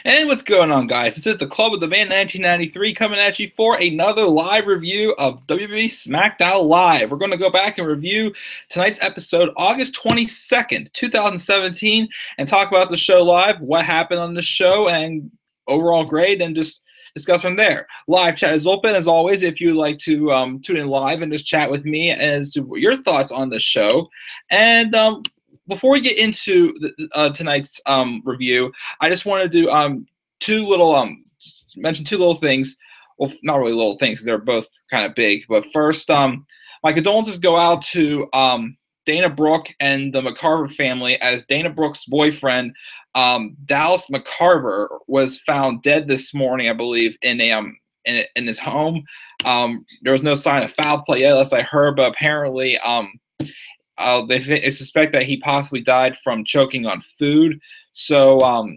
And what's going on, guys? This is the Club of the Man 1993 coming at you for another live review of WWE Smackdown Live. We're going to go back and review tonight's episode, August 22nd, 2017, and talk about the show live, what happened on the show, and overall grade, and just discuss from there. Live chat is open, as always, if you'd like to tune in live and just chat with me as to your thoughts on the show. And before we get into tonight's review, I just wanted to mention two little things. Well, not really little things; they're both kind of big. But first, my condolences go out to Dana Brooke and the McCarver family, as Dana Brooke's boyfriend, Dallas McCarver, was found dead this morning, I believe, in his home. There was no sign of foul play yet, as I heard, but apparently, they suspect that he possibly died from choking on food. So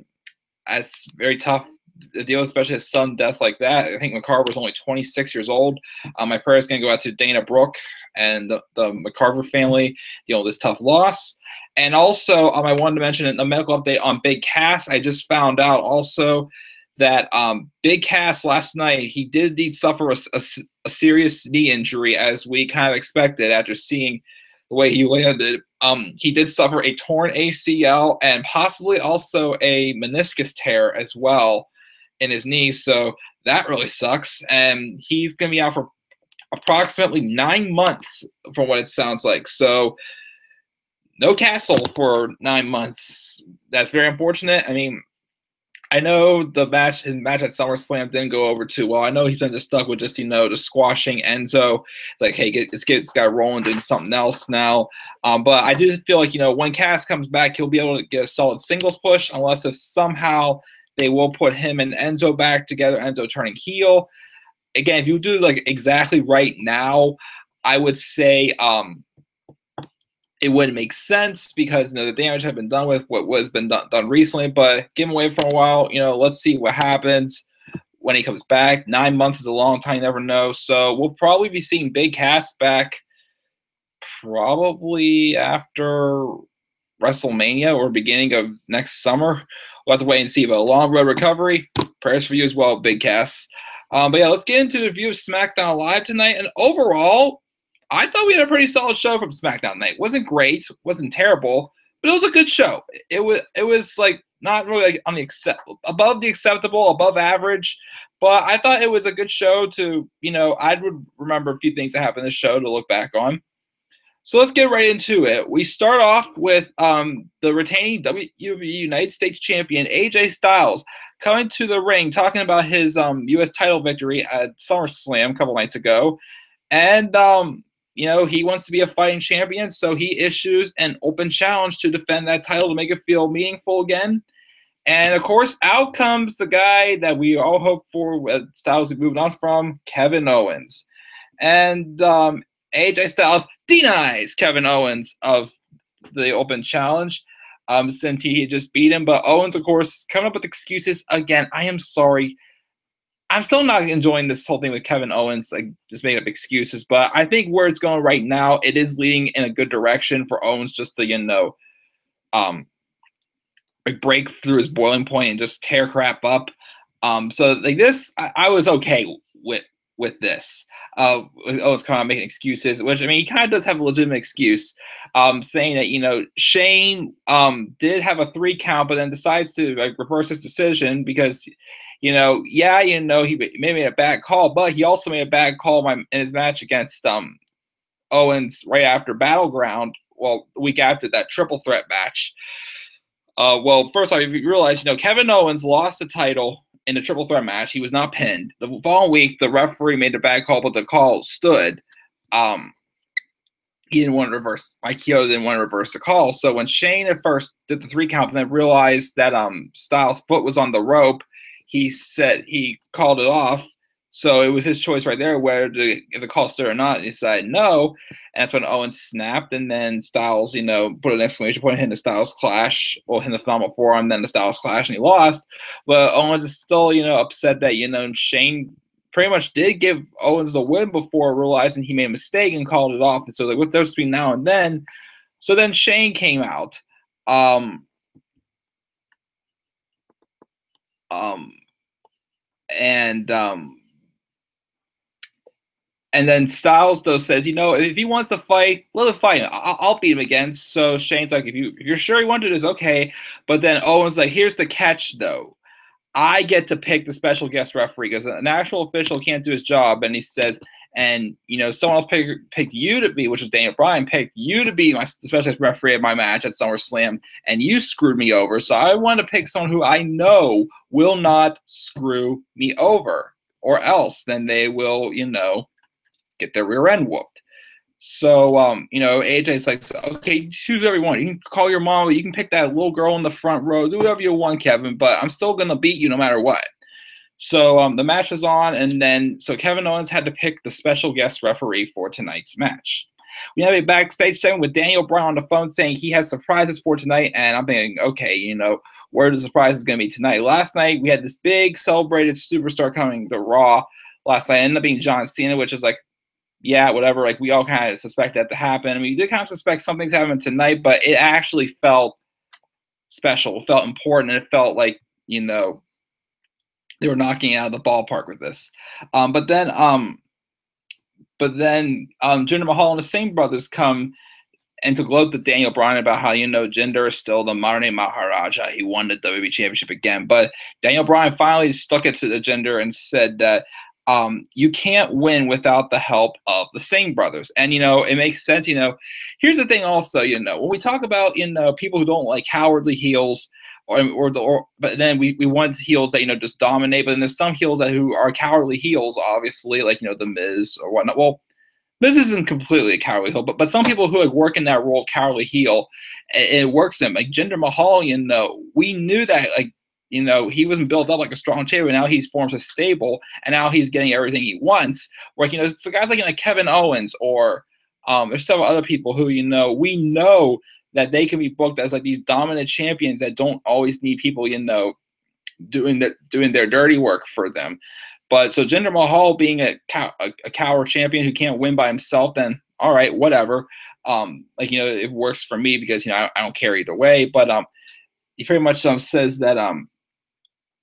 it's very tough to deal with, especially a sudden death like that. I think McCarver was only 26 years old. My prayers going to go out to Dana Brooke and the McCarver family dealing with this tough loss. And also, I wanted to mention a medical update on Big Cass. I just found out also that Big Cass last night, he did indeed suffer a serious knee injury, as we kind of expected after seeing the way he landed. He did suffer a torn ACL and possibly also a meniscus tear as well in his knee. So that really sucks. And he's going to be out for approximately 9 months from what it sounds like. So no Castle for 9 months. That's very unfortunate. I mean, I know his match at SummerSlam didn't go over too well. I know he's been just stuck with just squashing Enzo. It's like, hey, let's get this guy rolling, doing something else now. But I do feel like, when Cass comes back, he'll be able to get a solid singles push, unless if somehow they will put him and Enzo back together, Enzo turning heel. Again, if you do like exactly right now, I would say it wouldn't make sense, because the damage had been done with what was been done recently. But give him away for a while. Let's see what happens when he comes back. 9 months is a long time, you never know. So we'll probably be seeing Big Cass back probably after WrestleMania or beginning of next summer. We'll have to wait and see. But a long road recovery. Prayers for you as well, Big Cass. But yeah, let's get into the review of SmackDown Live tonight. And overall, I thought we had a pretty solid show from SmackDown night. Wasn't great, wasn't terrible, but it was a good show. It was like not really like on the above the acceptable, above average, but I thought it was a good show to, I would remember a few things that happened in the show to look back on. So let's get right into it. We start off with the retaining WWE United States Champion AJ Styles coming to the ring, talking about his U.S. title victory at SummerSlam a couple nights ago, and he wants to be a fighting champion, so he issues an open challenge to defend that title to make it feel meaningful again. And, of course, out comes the guy that we all hope for, Styles we moved on from, Kevin Owens. And AJ Styles denies Kevin Owens of the open challenge since he just beat him. But Owens, of course, coming up with excuses. Again, I am sorry. I'm still not enjoying this whole thing with Kevin Owens, like just making up excuses. But I think where it's going right now, it is leading in a good direction for Owens just to, break through his boiling point and just tear crap up. So like this, I was okay with this. Owens coming out making excuses, which, I mean, he kind of does have a legitimate excuse, saying that, Shane did have a 3 count, but then decides to reverse his decision because – he made a bad call, but he also made a bad call in his match against Owens right after Battleground, the week after that triple threat match. First off, if you realize, Kevin Owens lost the title in the triple threat match. He was not pinned. The following week, the referee made a bad call, but the call stood. He didn't want to reverse. Mike Chioda didn't want to reverse the call. So when Shane at first did the 3 count and then realized that Styles' foot was on the rope, he said he called it off. So it was his choice right there whether if the call stood or not. He decided no. And that's when Owens snapped. And then Styles, put an exclamation point, hit the Styles clash, or hit the phenomenal forearm, then the Styles clash, and he lost. But Owens is still, upset that, Shane pretty much did give Owens the win before realizing he made a mistake and called it off. And so, what's there between now and then? So then Shane came out. Um, and And then Styles though says, if he wants to fight, let him fight. I'll beat him again. So Shane's like, if you're sure he wanted this, okay. But then Owen's like, here's the catch though. I get to pick the special guest referee because an actual official can't do his job. And he says, and someone else picked you to be, which was Daniel Bryan, picked you to be my special guest referee at my match at SummerSlam, and you screwed me over. So I want to pick someone who I know will not screw me over, or else then they will, get their rear end whooped. So, AJ's like, okay, choose whoever you want. You can call your mom. You can pick that little girl in the front row. Do whatever you want, Kevin, but I'm still going to beat you no matter what. So the match was on, and then Kevin Owens had to pick the special guest referee for tonight's match. We have a backstage segment with Daniel Bryan on the phone saying he has surprises for tonight, and I'm thinking, okay, where the surprise is going to be tonight. Last night, we had this big celebrated superstar coming to Raw. Last night ended up being John Cena, which is like, yeah, whatever. Like, we all kind of suspect that to happen. I mean, we did kind of suspect something's happening tonight, but it actually felt special. It felt important, and it felt like, they were knocking out of the ballpark with this. But then Jinder Mahal and the Singh brothers come and to gloat to Daniel Bryan about how, Jinder is still the modern day Maharaja. He won the WWE Championship again. But Daniel Bryan finally stuck it to the Jinder and said that you can't win without the help of the Singh brothers. And, it makes sense. Here's the thing also, when we talk about, people who don't like cowardly heels, but then we want heels that, just dominate. But then there's some heels who are cowardly heels, obviously, like, The Miz or whatnot. Well, Miz isn't completely a cowardly heel, but some people who work in that role, cowardly heel, it works them. Like Jinder Mahal, we knew that, like, he wasn't built up like a strong champion. Now he forms a stable, and now he's getting everything he wants. Where, so guys like Kevin Owens or there's several other people who, we know that they can be booked as like these dominant champions that don't always need people, doing their dirty work for them. But so Jinder Mahal being a coward champion who can't win by himself, then all right, whatever. It works for me because I don't care either way. But he pretty much says that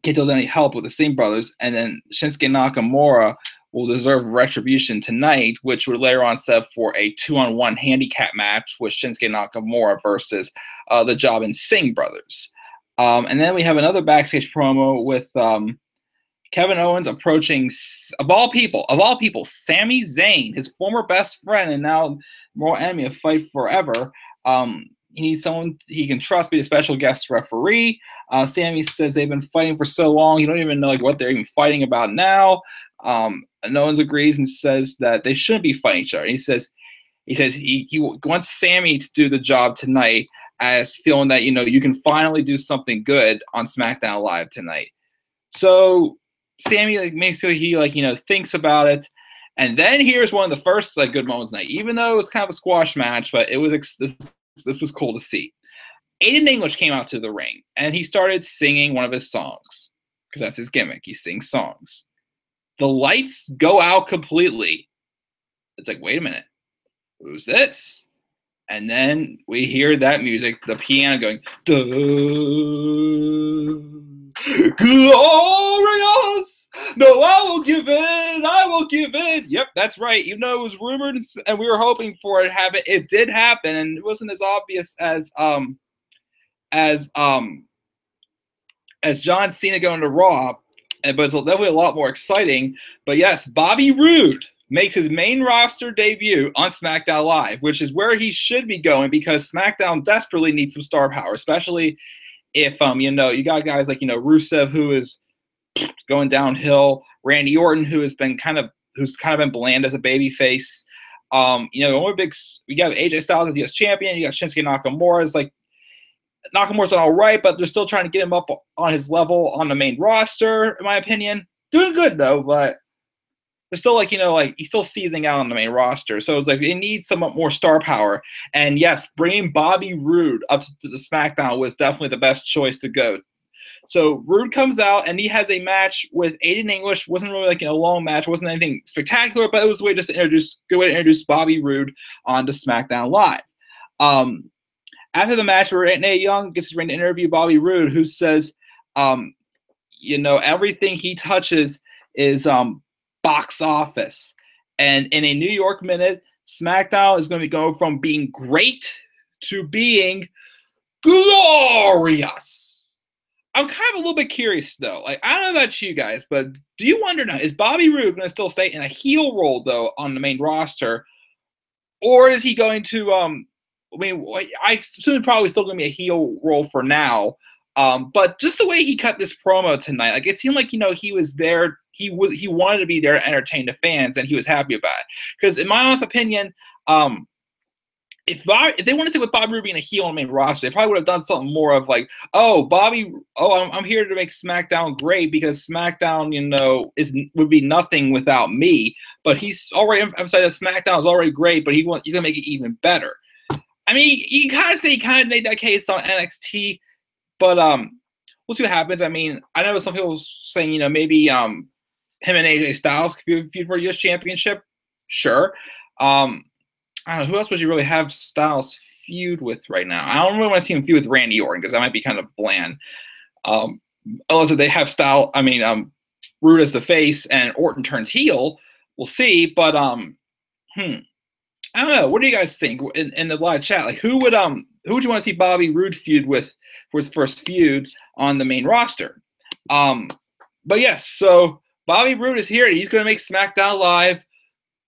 can't do any help with the Singh brothers, and then Shinsuke Nakamura will deserve retribution tonight, which would later on set for a 2-on-1 handicap match with Shinsuke Nakamura versus the Jobbing Singh brothers. And then we have another backstage promo with Kevin Owens approaching, of all people, Sami Zayn, his former best friend and now mortal enemy of Fight Forever. He needs someone he can trust be a special guest referee. Sami says they've been fighting for so long, you don't even know what they're even fighting about now. Owens agrees and says that they shouldn't be fighting each other. He says he wants Sami to do the job tonight, as feeling that you can finally do something good on SmackDown Live tonight. So Sami makes sure he thinks about it. And then here's one of the first good moments tonight, even though it was kind of a squash match, but it was this was cool to see. Aiden English came out to the ring, and he started singing one of his songs, because that's his gimmick. He sings songs. The lights go out completely. It's like, wait a minute. Who's this? And then we hear that music, the piano going, glorious! No, I will give in. I will give in. Yep, that's right. Even though it was rumored and we were hoping for it to happen, it did happen, and it wasn't as obvious as John Cena going to Raw, but it's definitely a lot more exciting. But yes, Bobby Roode makes his main roster debut on SmackDown Live, which is where he should be going because SmackDown desperately needs some star power, especially if you got guys like Rusev, who is going downhill, Randy Orton, who's kind of been bland as a babyface. We got AJ Styles as the US champion. You got Shinsuke Nakamura as Nakamura's all right, but they're still trying to get him up on his level on the main roster, in my opinion. Doing good though, but they're still he's still seizing out on the main roster. So it's like they need some more star power. And yes, bringing Bobby Roode up to the SmackDown was definitely the best choice to go. So Roode comes out and he has a match with Aiden English. Wasn't really a long match. Wasn't anything spectacular, but it was a way just to good way to introduce Bobby Roode onto SmackDown Live. After the match, Renee Young gets ready to interview Bobby Roode, who says, everything he touches is box office. And in a New York minute, SmackDown is going to go from being great to being glorious. I'm kind of a little bit curious, though. Like, I don't know about you guys, but do you wonder now, is Bobby Roode going to still stay in a heel role, though, on the main roster? Or is he going to, I assume probably still going to be a heel role for now. But just the way he cut this promo tonight, like, it seemed like, he was there. He wanted to be there to entertain the fans, and he was happy about it. Because in my honest opinion, if they want to say with Bobby Roode being a heel on the main roster, they probably would have done something more of like, I'm here to make SmackDown great because SmackDown, would be nothing without me. But he's already emphasized that SmackDown is already great, but he's gonna make it even better. I mean, you kind of say he kind of made that case on NXT, but we'll see what happens. I mean, I know some people saying, maybe him and AJ Styles could feud for the US Championship. Sure. I don't know, who else would you really have Styles feud with right now? I don't really want to see him feud with Randy Orton because that might be kind of bland. Unless they have Roode as the face and Orton turns heel, we'll see. But I don't know. What do you guys think in the live chat? Like, who would you want to see Bobby Roode feud with for his first feud on the main roster? But yes, so Bobby Roode is here. He's going to make SmackDown Live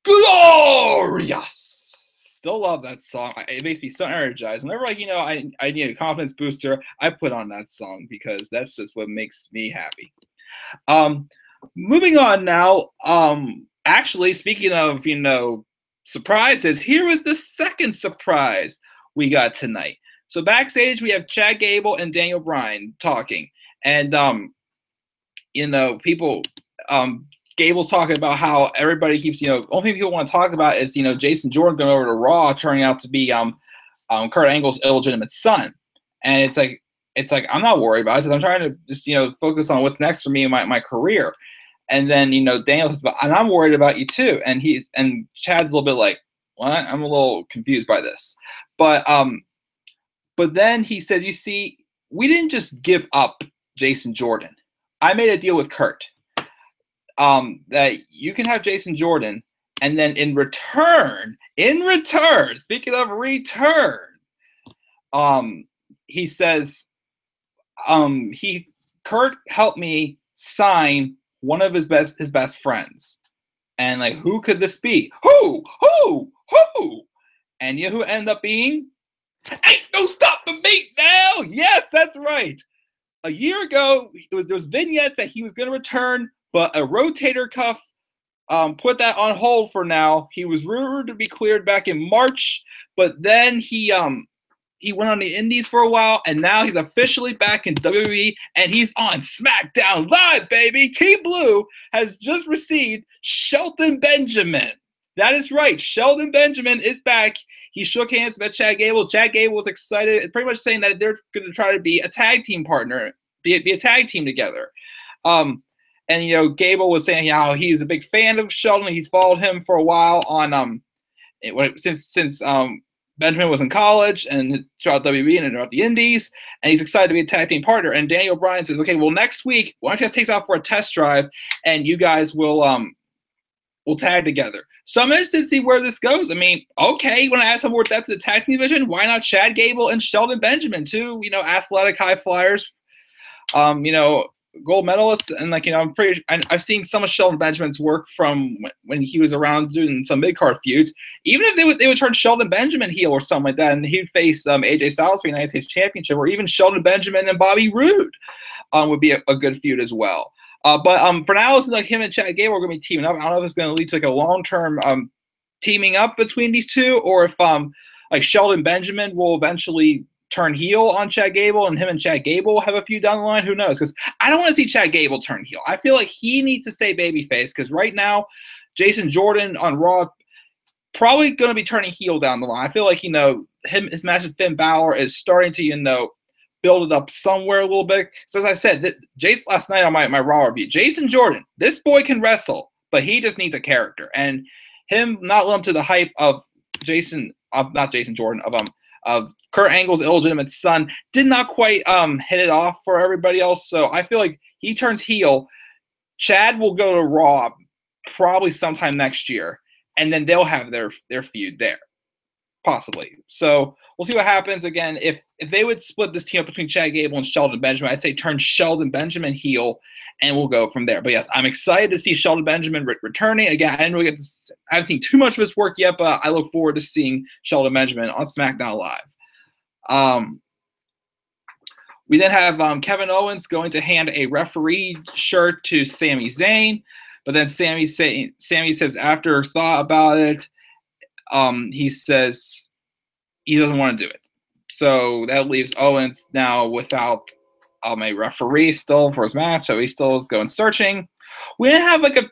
glorious. Still love that song. It makes me so energized. Whenever, I need a confidence booster, I put on that song because that's just what makes me happy. Moving on now. Actually, speaking of, surprises, here was the second surprise we got tonight. So backstage, we have Chad Gable and Daniel Bryan talking. And, people... Gable's talking about how everybody keeps, only thing people want to talk about is, Jason Jordan going over to Raw, turning out to be Kurt Angle's illegitimate son. And it's like I'm not worried about it. I'm trying to just, focus on what's next for me in my career. And then, Daniel says, and I'm worried about you too. And Chad's a little bit like, what? I'm a little confused by this. But then he says, you see, we didn't just give up Jason Jordan. I made a deal with Kurt. That you can have Jason Jordan, and then in return, speaking of return, he says, Kurt helped me sign one of his best friends, and like, who could this be? Who? And you know who ended up being? Ain't no stopping me now. Yes, that's right. A year ago, there was vignettes that he was going to return. But a rotator cuff put that on hold for now. He was rumored to be cleared back in March, but then he went on the Indies for a while, and now he's officially back in WWE, and he's on SmackDown Live, baby. Team Blue has just received Shelton Benjamin. That is right. Shelton Benjamin is back. He shook hands with Chad Gable. Chad Gable was excited, pretty much saying that they're going to try to be a tag team partner, be a tag team together. And, Gable was saying how he's a big fan of Sheldon. He's followed him for a while on since Benjamin was in college and throughout WWE and throughout the Indies. And he's excited to be a tag team partner. And Daniel Bryan says, okay, well, next week, why don't you guys take us out for a test drive and you guys will tag together. So I'm interested to see where this goes. I mean, okay, you want to add some more depth to the tag team division? Why not Chad Gable and Shelton Benjamin, two, athletic high flyers, gold medalists, and I've seen some of Shelton Benjamin's work from when he was around doing some mid-card feuds. Even if they would turn Shelton Benjamin heel or something like that, and he'd face AJ Styles for the United States Championship, or even Shelton Benjamin and Bobby Roode would be a good feud as well. But for now, it's like him and Chad Gable are going to be teaming up. I don't know if it's going to lead to like a long-term teaming up between these two, or if like Shelton Benjamin will eventually turn heel on Chad Gable, and him and Chad Gable have a feud down the line. Who knows? Because I don't want to see Chad Gable turn heel. I feel like he needs to stay babyface, because right now, Jason Jordan on Raw probably going to be turning heel down the line. I feel like, his match with Finn Balor is starting to, build it up somewhere a little bit. So as I said, Jason last night on my Raw review, Jason Jordan, this boy can wrestle, but he just needs a character. And him not live up to the hype of not Jason Jordan, Kurt Angle's illegitimate son, did not quite hit it off for everybody else. So I feel like he turns heel. Chad will go to Raw probably sometime next year, and then they'll have their feud there, possibly. So we'll see what happens. Again, if they would split this team up between Chad Gable and Shelton Benjamin, I'd say turn Shelton Benjamin heel, and we'll go from there. But yes, I'm excited to see Shelton Benjamin returning. Again, I haven't seen too much of his work yet, but I look forward to seeing Shelton Benjamin on SmackDown Live. We then have Kevin Owens going to hand a referee shirt to Sami Zayn, but then Sami says after thought about it, he says he doesn't want to do it. So that leaves Owens now without a referee still for his match, so he still is going searching. We didn't have like a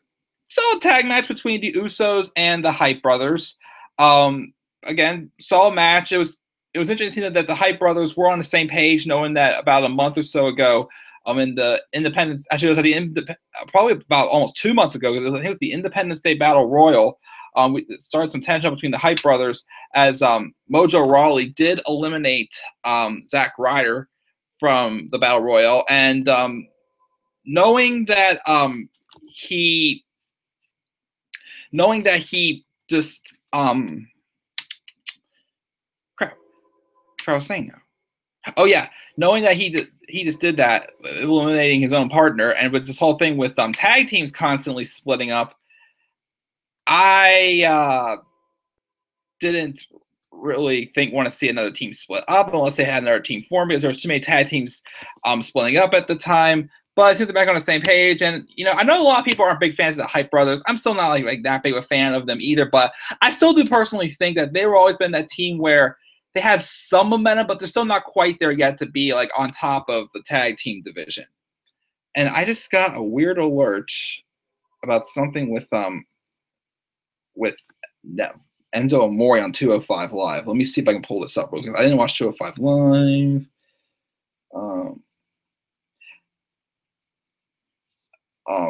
solid tag match between the Usos and the Hype Brothers. Again, solid match. It was interesting that the Hype Brothers were on the same page, knowing that about a month or so ago, in the Independence, actually it was probably about almost 2 months ago, because I think it was the Independence Day Battle Royal. We started some tension between the Hype Brothers as Mojo Rawley did eliminate Zack Ryder from the Battle Royal, and knowing that he just I was saying now. Oh yeah, knowing that he just did that, eliminating his own partner, and with this whole thing with tag teams constantly splitting up, I didn't really want to see another team split up unless they had another team formed, because there was too many tag teams splitting up at the time. But it seems they're back on the same page, and I know a lot of people aren't big fans of the Hype Brothers. I'm still not like that big of a fan of them either, but I still do personally think that they've always been that team where they have some momentum, but they're still not quite there yet to be like on top of the tag team division. And I just got a weird alert about something with Enzo Amore on 205 Live. Let me see if I can pull this up real quick. I didn't watch 205 Live.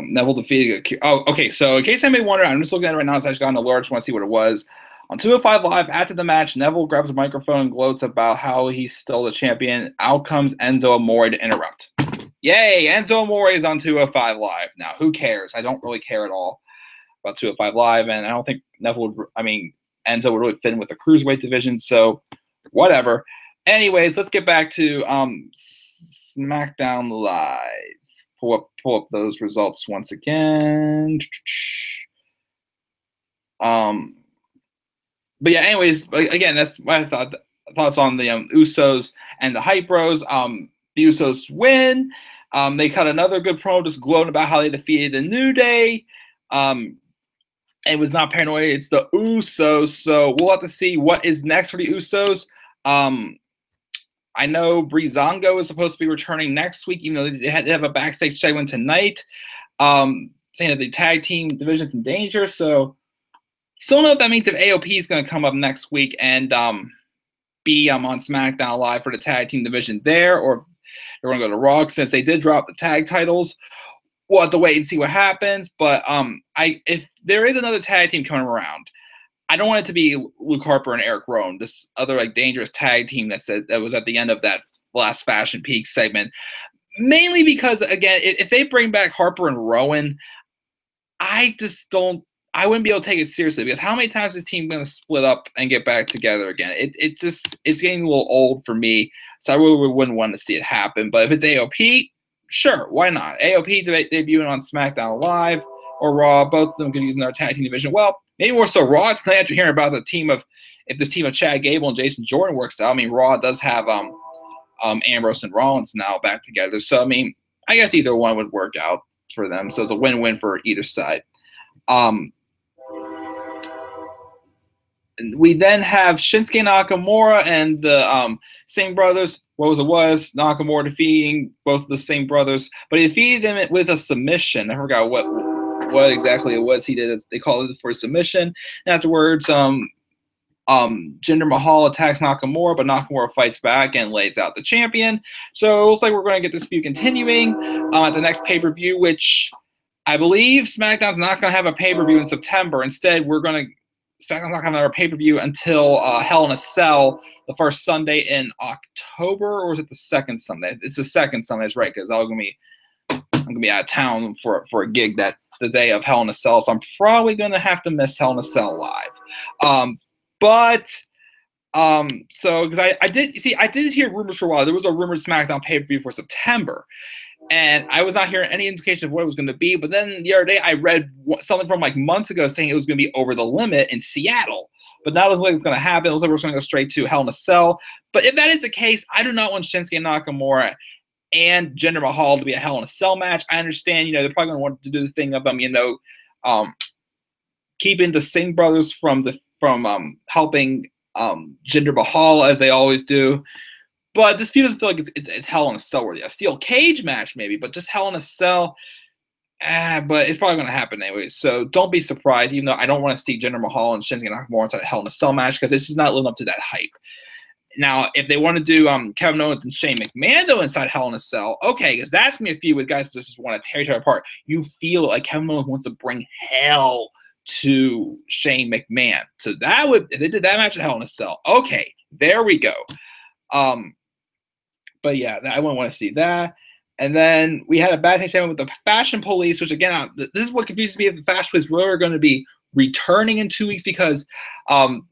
Neville defeated. Oh, okay. So in case anybody wondered, I'm just looking at it right now. So I just got an alert. Just want to see what it was. On 205 Live, after the match, Neville grabs a microphone and gloats about how he's still the champion. Out comes Enzo Amore to interrupt. Yay! Enzo Amore is on 205 Live now. Who cares? I don't really care at all about 205 Live, and I don't think Enzo would really fit in with the cruiserweight division. So whatever. Anyways, let's get back to SmackDown Live. Pull up those results once again. But yeah, anyways, again, that's my thoughts on the Usos and the Hype Bros. The Usos win. They cut another good promo just gloating about how they defeated the New Day. It was not paranoia, it's the Usos. So we'll have to see what is next for the Usos. I know Breezango is supposed to be returning next week, even though they had to have a backstage segment tonight, saying that the tag team division's in danger. So still don't know if that means if AOP is going to come up next week and be on SmackDown Live for the tag team division there, or they're going to go to Raw, since they did drop the tag titles. We'll have to wait and see what happens. But if there is another tag team coming around, I don't want it to be Luke Harper and Eric Rowan, this other dangerous tag team that was at the end of that last Fashion Peak segment. Mainly because, again, if they bring back Harper and Rowan, I wouldn't be able to take it seriously, because how many times is this team going to split up and get back together again? It's getting a little old for me, so I really wouldn't want to see it happen. But if it's AOP, sure, why not? AOP debuting on SmackDown Live or Raw, both of them could use in our tag team division. Well, maybe more so Raw tonight after hearing about if this team of Chad Gable and Jason Jordan works out. I mean, Raw does have Ambrose and Rollins now back together, so I guess either one would work out for them. So it's a win-win for either side. We then have Shinsuke Nakamura and the Singh brothers. Nakamura defeating both of the Singh brothers, but he defeated them with a submission. I forgot what exactly it was he did. They called it for a submission. And afterwards, Jinder Mahal attacks Nakamura, but Nakamura fights back and lays out the champion. So it looks like we're going to get this feud continuing at the next pay-per-view, which I believe SmackDown's not going to have a pay-per-view in September. Instead, we're going to SmackDown's not having another pay-per-view until Hell in a Cell, the first Sunday in October, or is it the second Sunday? It's the second Sunday, that's right, because I'm gonna be out of town for a gig that the day of Hell in a Cell, so I'm probably gonna have to miss Hell in a Cell live. So because I did hear rumors for a while. There was a rumored SmackDown pay-per-view for September. And I was not hearing any indication of what it was going to be. But then the other day, I read something from like months ago saying it was going to be Over the Limit in Seattle. But now it looks like it's going to happen. It looks like we're going to go straight to Hell in a Cell. But if that is the case, I do not want Shinsuke Nakamura and Jinder Mahal to be a Hell in a Cell match. I understand, they're probably going to want to do the thing of keeping the Singh brothers from helping Jinder Mahal as they always do. But this feud doesn't feel like it's Hell in a Cell worthy. A steel cage match maybe, but just Hell in a Cell. But it's probably going to happen anyway. So don't be surprised, even though I don't want to see Jinder Mahal and Shinsuke Nakamura inside a Hell in a Cell match because this is not living up to that hype. Now, if they want to do Kevin Owens and Shane McMahon though inside Hell in a Cell, okay, because that's going to be a feud with guys that just want to tear each other apart. You feel like Kevin Owens wants to bring hell to Shane McMahon. So if they did that match at Hell in a Cell, okay, there we go. But yeah, I wouldn't want to see that. And then we had a backstage segment with the Fashion Police, which again, this is what confuses me if the Fashion Police were going to be returning in 2 weeks because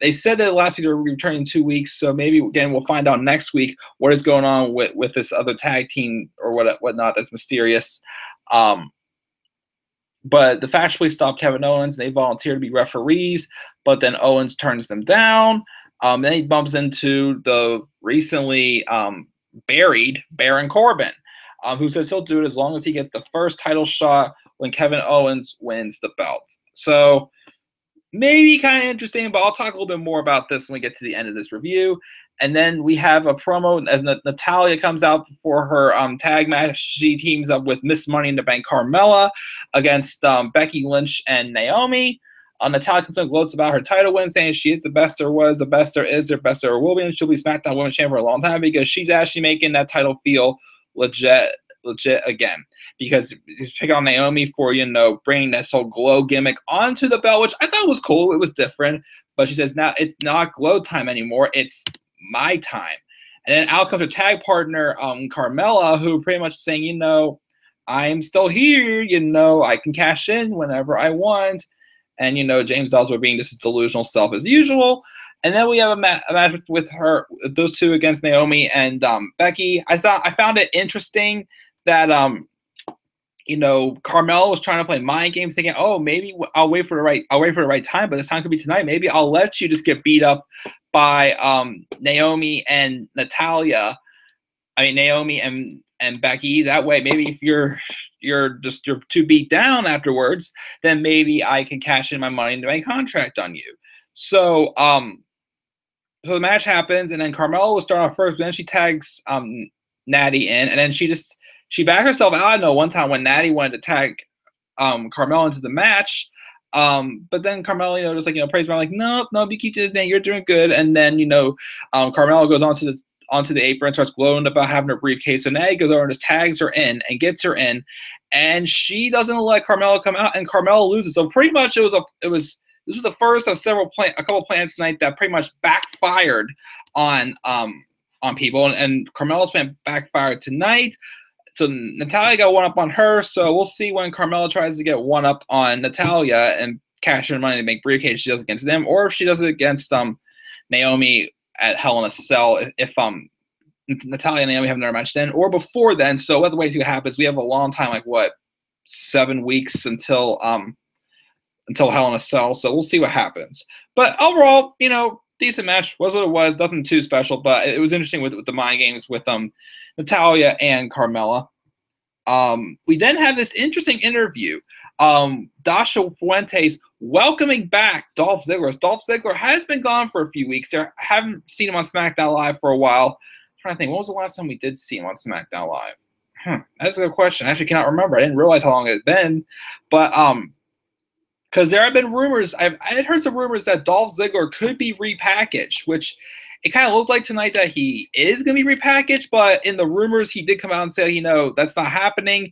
they said that last week they were returning in 2 weeks. So maybe again we'll find out next week what is going on with this other tag team or whatnot that's mysterious. But the Fashion Police stopped Kevin Owens and they volunteered to be referees, but then Owens turns them down. Then he bumps into the recently buried Baron Corbin, who says he'll do it as long as he gets the first title shot when Kevin Owens wins the belt. So maybe kind of interesting, but I'll talk a little bit more about this when we get to the end of this review. And then we have a promo as Natalya comes out for her tag match. She teams up with Miss Money in the Bank Carmella against Becky Lynch and Naomi. Natalya comes and gloats about her title win, saying she is the best there was, the best there is, the best there will be, and she'll be SmackDown Women's Champion for a long time because she's actually making that title feel legit again. Because he's picking on Naomi for, bringing that whole glow gimmick onto the belt, which I thought was cool. It was different. But she says now it's not glow time anymore. It's my time. And then out comes her tag partner, Carmella, who pretty much saying, I'm still here. I can cash in whenever I want. And, James Ellsworth being just his delusional self as usual. And then we have a match with those two against Naomi and Becky. I found it interesting that, Carmella was trying to play mind games, thinking, "Oh, maybe I'll wait for the right time, but this time could be tonight. Maybe I'll let you just get beat up by Naomi and Natalya. Naomi and Becky. That way, maybe if you're too beat down afterwards, then maybe I can cash in my money into my contract on you." So the match happens, and then Carmella will start off first, but then she tags Natty in, and then she backed herself out. I know one time when Natty wanted to tag Carmella into the match, but then Carmella, just praise her, like, no, you keep doing the thing, you're doing good. And then Carmella goes onto the apron, starts gloating about having her briefcase. So Natty goes over and just tags her in and gets her in, and she doesn't let Carmella come out, and Carmella loses. So pretty much this was the first of a couple plans tonight that pretty much backfired on people, and Carmella's plan backfired tonight. So Natalya got one up on her, so we'll see when Carmella tries to get one up on Natalya and cash her money to make briefcase she does against them, or if she does it against Naomi at Hell in a Cell, if Natalya and Naomi have another match then, or before then. So we'll have to wait to see what happens. We have a long time, 7 weeks until Hell in a Cell, so we'll see what happens. But overall, decent match, was what it was, nothing too special, but it was interesting with the mind games with Natalya and Carmella. We then had this interesting interview. Dasha Fuentes welcoming back Dolph Ziggler. Dolph Ziggler has been gone for a few weeks. I haven't seen him on SmackDown Live for a while. I'm trying to think, when was the last time we did see him on SmackDown Live? That's a good question. I actually cannot remember. I didn't realize how long it had been. But because there have been rumors, I had heard some rumors that Dolph Ziggler could be repackaged, which it kind of looked like tonight that he is going to be repackaged, but in the rumors, he did come out and say, that's not happening.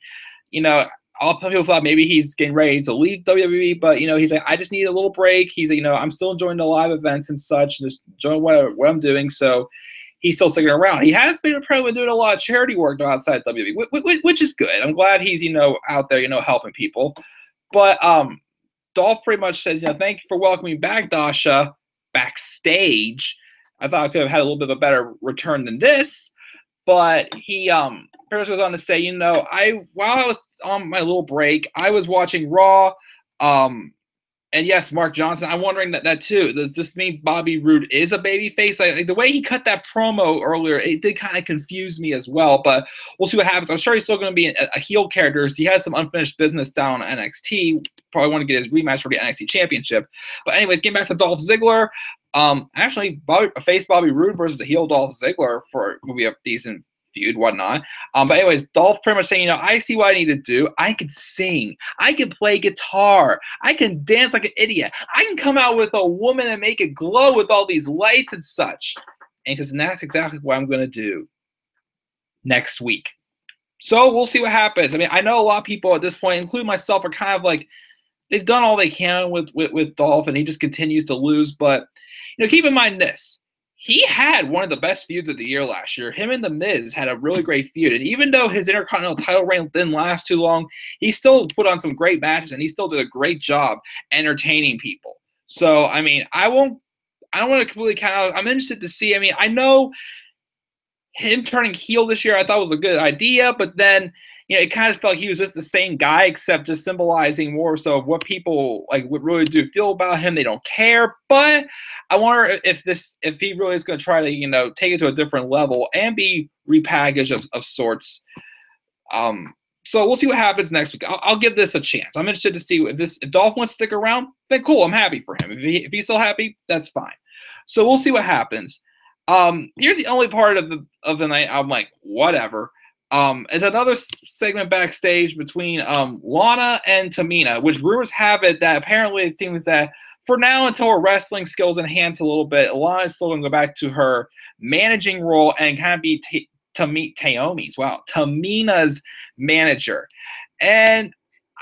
a lot of people thought maybe he's getting ready to leave WWE, but he's like, I just need a little break. He's like, I'm still enjoying the live events and such, and just enjoying what I'm doing. So he's still sticking around. He has been probably doing a lot of charity work outside WWE, which is good. I'm glad he's out there helping people. But Dolph pretty much says, thank you for welcoming back, Dasha, backstage. I thought I could have had a little bit of a better return than this. But he pretty much goes on to say, while I was on my little break, I was watching Raw. And yes, Mark Johnson, I'm wondering that too. Does this mean Bobby Roode is a babyface? Like the way he cut that promo earlier, it did kind of confuse me as well. But we'll see what happens. I'm sure he's still going to be a heel character. He has some unfinished business down on NXT. Probably want to get his rematch for the NXT Championship. But anyways, getting back to Dolph Ziggler. Actually, Bobby Roode versus a heel Dolph Ziggler will be a decent feud, whatnot. But anyways, Dolph pretty much saying, I see what I need to do. I can sing. I can play guitar. I can dance like an idiot. I can come out with a woman and make it glow with all these lights and such. And he says, and that's exactly what I'm going to do next week. So we'll see what happens. I mean, I know a lot of people at this point, including myself, are kind of like, they've done all they can with Dolph, and he just continues to lose. But, keep in mind this. He had one of the best feuds of the year last year. Him and The Miz had a really great feud. And even though his Intercontinental title reign didn't last too long, he still put on some great matches, and he still did a great job entertaining people. So, I mean, I don't want to completely count out. I'm interested to see. I mean, I know him turning heel this year I thought was a good idea, but then it kind of felt like he was just the same guy, except just symbolizing more so of what people would really do feel about him. They don't care. But I wonder if he really is going to try to take it to a different level and be repackaged of sorts. So we'll see what happens next week. I'll give this a chance. I'm interested to see if Dolph wants to stick around. Then cool, I'm happy for him. If he's still happy, that's fine. So we'll see what happens. Here's the only part of the night I'm like, whatever. It's another segment backstage between Lana and Tamina, which rumors have it that apparently it seems that for now, until her wrestling skills enhance a little bit, Lana's still going to go back to her managing role and kind of be Tamina's manager. And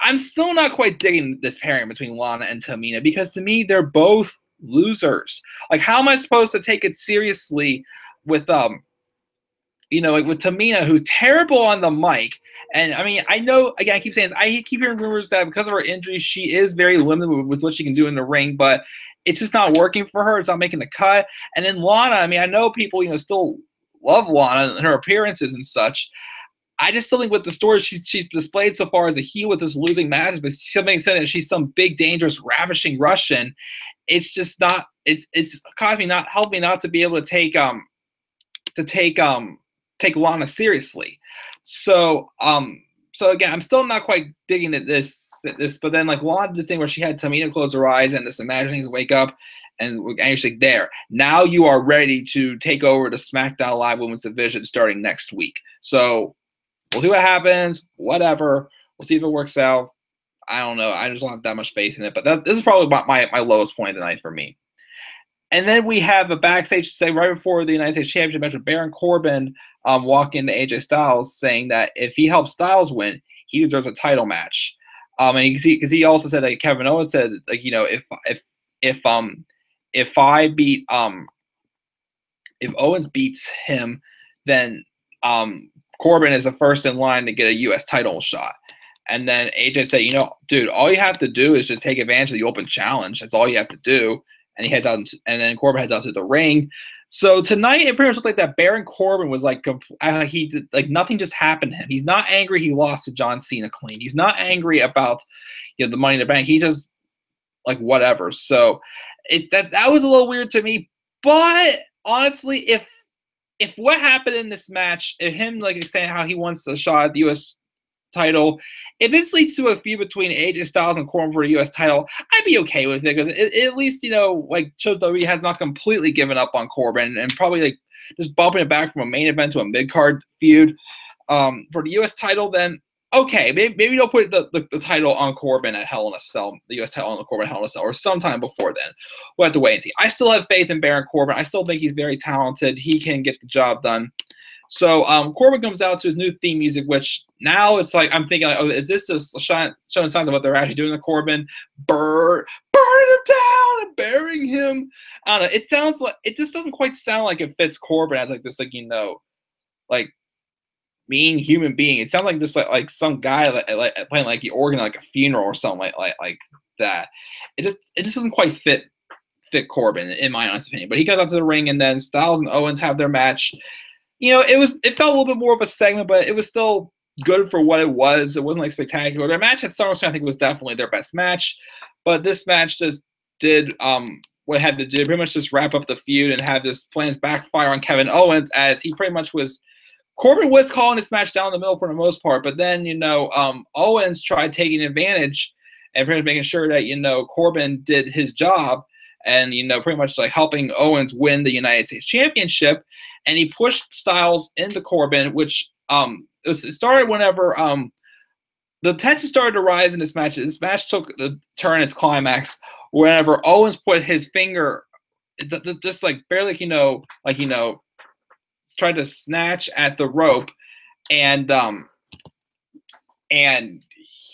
I'm still not quite digging this pairing between Lana and Tamina, because to me, they're both losers. Like, how am I supposed to take it seriously with with Tamina, who's terrible on the mic? And I mean, I know, again, I keep saying this, I keep hearing rumors that because of her injuries, she is very limited with what she can do in the ring, but it's just not working for her. It's not making the cut. And then Lana, I mean, I know people, still love Lana and her appearances and such. I just still think with the story she's displayed so far as a heel with this losing matches, but something saying that she's some big, dangerous, ravishing Russian, it's just not. It's caused me not helped me not to be able to take Lana seriously. So again, I'm still not quite digging at this, but then Lana did this thing where she had Tamina close her eyes and just imagine things wake up, and you're like, there, now you are ready to take over the SmackDown Live Women's Division starting next week. So we'll see what happens. Whatever. We'll see if it works out. I don't know. I just don't have that much faith in it. But this is probably my lowest point of the night for me. And then we have a backstage say right before the United States Championship match with Baron Corbin walking to AJ Styles, saying that if he helps Styles win, he deserves a title match. And because he also said that Kevin Owens said if Owens beats him, then Corbin is the first in line to get a U.S. title shot. And then AJ said, dude, all you have to do is just take advantage of the open challenge. That's all you have to do. And he heads out, and then Corbin heads out to the ring. So tonight, it pretty much looked like that Baron Corbin was nothing just happened to him. He's not angry he lost to John Cena clean. He's not angry about the Money in the Bank. He just whatever. So that was a little weird to me. But honestly, if what happened in this match, if him saying how he wants a shot at the U.S. title, if this leads to a feud between AJ Styles and Corbin for the U.S. title, I'd be okay with it, because it at least shows WWE has not completely given up on Corbin, and probably just bumping it back from a main event to a mid-card feud for the U.S. title. Then okay, maybe don't put the title on Corbin at Hell in a Cell, the U.S. title on Corbin at Hell in a Cell, or sometime before then. We'll have to wait and see. I still have faith in Baron Corbin. I still think he's very talented. He can get the job done. So Corbin comes out to his new theme music, which now it's like I'm thinking, like, oh, is this just showing signs of what they're actually doing to Corbin? Burning him down and burying him. I don't know. It sounds like it just doesn't quite sound like it fits Corbin as like this, like like mean human being. It sounds like just like some guy like playing like the organ at like a funeral or something like that. It just doesn't quite fit Corbin in my honest opinion. But he comes out to the ring, and then Styles and Owens have their match. It felt a little bit more of a segment, but it was still good for what it was. It wasn't like spectacular. Their match at SummerSlam, I think, was definitely their best match, but this match just did what it had to do, pretty much just wrap up the feud and have this plans backfire on Kevin Owens, as he pretty much was. Corbin was calling this match down the middle for the most part, but then Owens tried taking advantage and pretty much making sure that Corbin did his job, and pretty much like helping Owens win the United States Championship. And he pushed Styles into Corbin, which it started whenever the tension started to rise in this match. This match took the turn its climax whenever Owens put his finger, just like barely, tried to snatch at the rope, and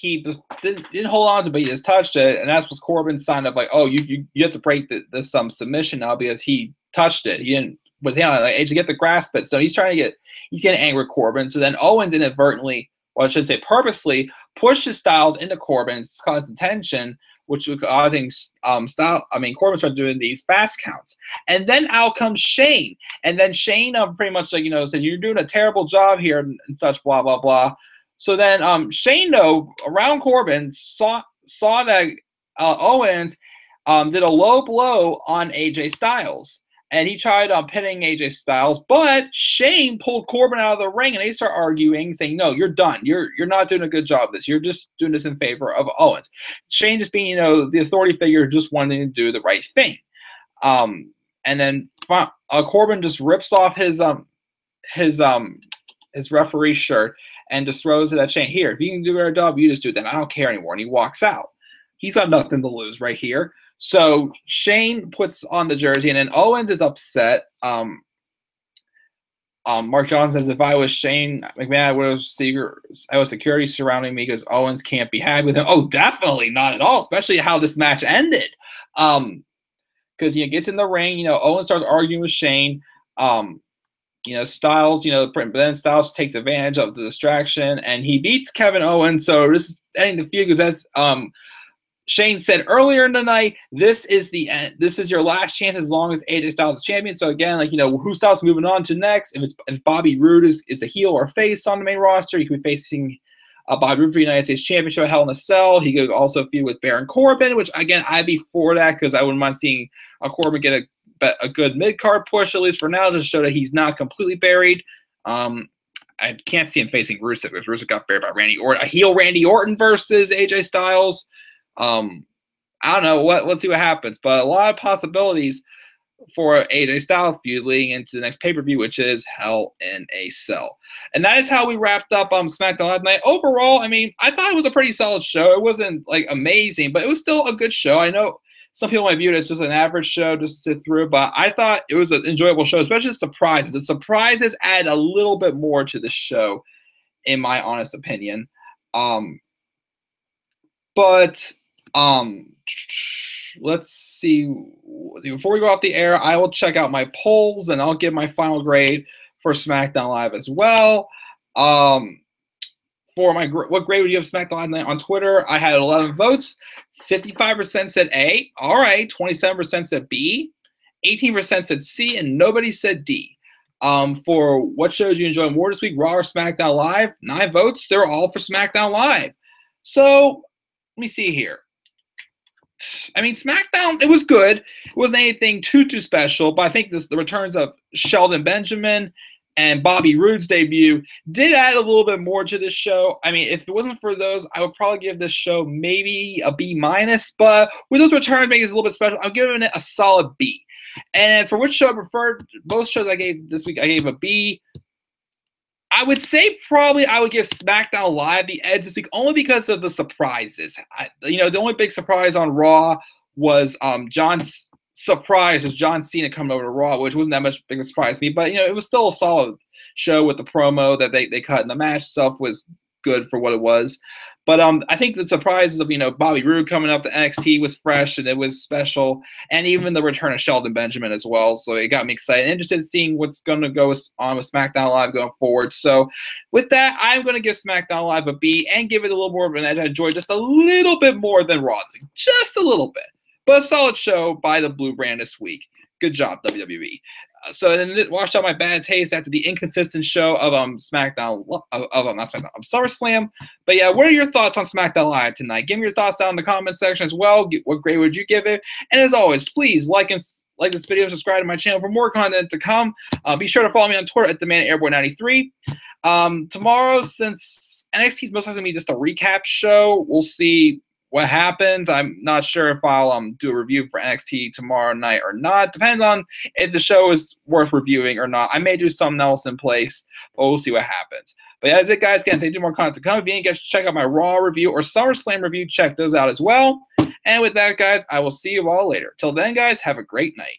he just didn't hold on to it, but he just touched it, and that's what Corbin's sign of like, oh, you have to break this submission now because he touched it. He didn't. Was he on to get the grasp it? So he's getting angry with Corbin. So then Owens inadvertently, or I should say purposely, pushes Styles into Corbin, causing tension, which was causing Corbin started doing these fast counts. And then out comes Shane. And then Shane pretty much said, you're doing a terrible job here and such, blah, blah, blah. So then Shane, though, around Corbin, saw that Owens did a low blow on AJ Styles. And he tried pinning AJ Styles, but Shane pulled Corbin out of the ring, and they start arguing, saying, "No, you're done. You're not doing a good job of this. You're just doing this in favor of Owens." Shane just being, the authority figure, just wanting to do the right thing. And then Corbin just rips off his referee shirt and just throws it at Shane. Here, if you can do your job, you just do it. Then I don't care anymore. And he walks out. He's got nothing to lose right here. So Shane puts on the jersey, and then Owens is upset. Mark Johnson says, if I was Shane McMahon, I would have security surrounding me because Owens can't be had with him. Oh, definitely not at all, especially how this match ended. Because he gets in the ring, Owens starts arguing with Shane. Styles, but then Styles takes advantage of the distraction, and he beats Kevin Owens. So this is ending the feud because that's Shane said earlier in the night, this is the end. This is your last chance as long as AJ Styles is champion. So again, who Styles moving on to next? If Bobby Roode is the heel or face on the main roster, he could be facing Bobby Roode for the United States Championship at Hell in a Cell. He could also feud with Baron Corbin, which again I'd be for that because I wouldn't mind seeing Corbin get a good mid card push at least for now to show that he's not completely buried. I can't see him facing Rusev because Rusev got buried by Randy Orton. A heel Randy Orton versus AJ Styles. I don't know. Let's see what happens. But a lot of possibilities for AJ Styles feud leading into the next pay-per-view, which is Hell in a Cell. And that is how we wrapped up SmackDown last night. Overall, I thought it was a pretty solid show. It wasn't amazing, but it was still a good show. I know some people might view it as just an average show just to sit through, but I thought it was an enjoyable show, especially the surprises. The surprises add a little bit more to the show, in my honest opinion. Let's see. Before we go off the air, I will check out my polls and I'll give my final grade for SmackDown Live as well. For what grade would you give SmackDown Live on Twitter? I had 11 votes. 55% said A. All right. 27% said B. 18% said C, and nobody said D. For what shows you enjoy more this week, Raw or SmackDown Live? 9 votes. They're all for SmackDown Live. So let me see here. SmackDown, it was good. It wasn't anything too special, but I think the returns of Shelton Benjamin and Bobby Roode's debut did add a little bit more to this show. If it wasn't for those, I would probably give this show maybe a B-, but with those returns making it a little bit special, I'm giving it a solid B. And for which show I preferred, both shows I gave this week, I gave a B. I would say probably I would give SmackDown Live the edge this week only because of the surprises. The only big surprise on Raw was John Cena coming over to Raw, which wasn't that much big a surprise to me. But, it was still a solid show with the promo that they cut, and the match itself was good for what it was. But I think the surprises of Bobby Roode coming up to NXT was fresh and it was special, and even the return of Shelton Benjamin as well. So it got me excited, and interested in seeing what's going to go on with SmackDown Live going forward. So with that, I'm going to give SmackDown Live a B and give it a little more of an edge. I enjoyed just a little bit more than Raw, just a little bit, but a solid show by the Blue Brand this week. Good job, WWE. So then washed out my bad taste after the inconsistent show of SmackDown of SummerSlam. But yeah, what are your thoughts on SmackDown Live tonight? Give me your thoughts down in the comment section as well. What grade would you give it? And as always, please like this video, subscribe to my channel for more content to come. Be sure to follow me on Twitter at TheManAirboy93. Tomorrow, since NXT is most likely going to be just a recap show, we'll see what happens. I'm not sure if I'll do a review for NXT tomorrow night or not. Depends on if the show is worth reviewing or not. I may do something else in place, but we'll see what happens. But yeah, that's it, guys. Again, stay tuned, more content to come. If you didn't get to check out my Raw review or SummerSlam review, check those out as well. And with that, guys, I will see you all later. Till then, guys, have a great night.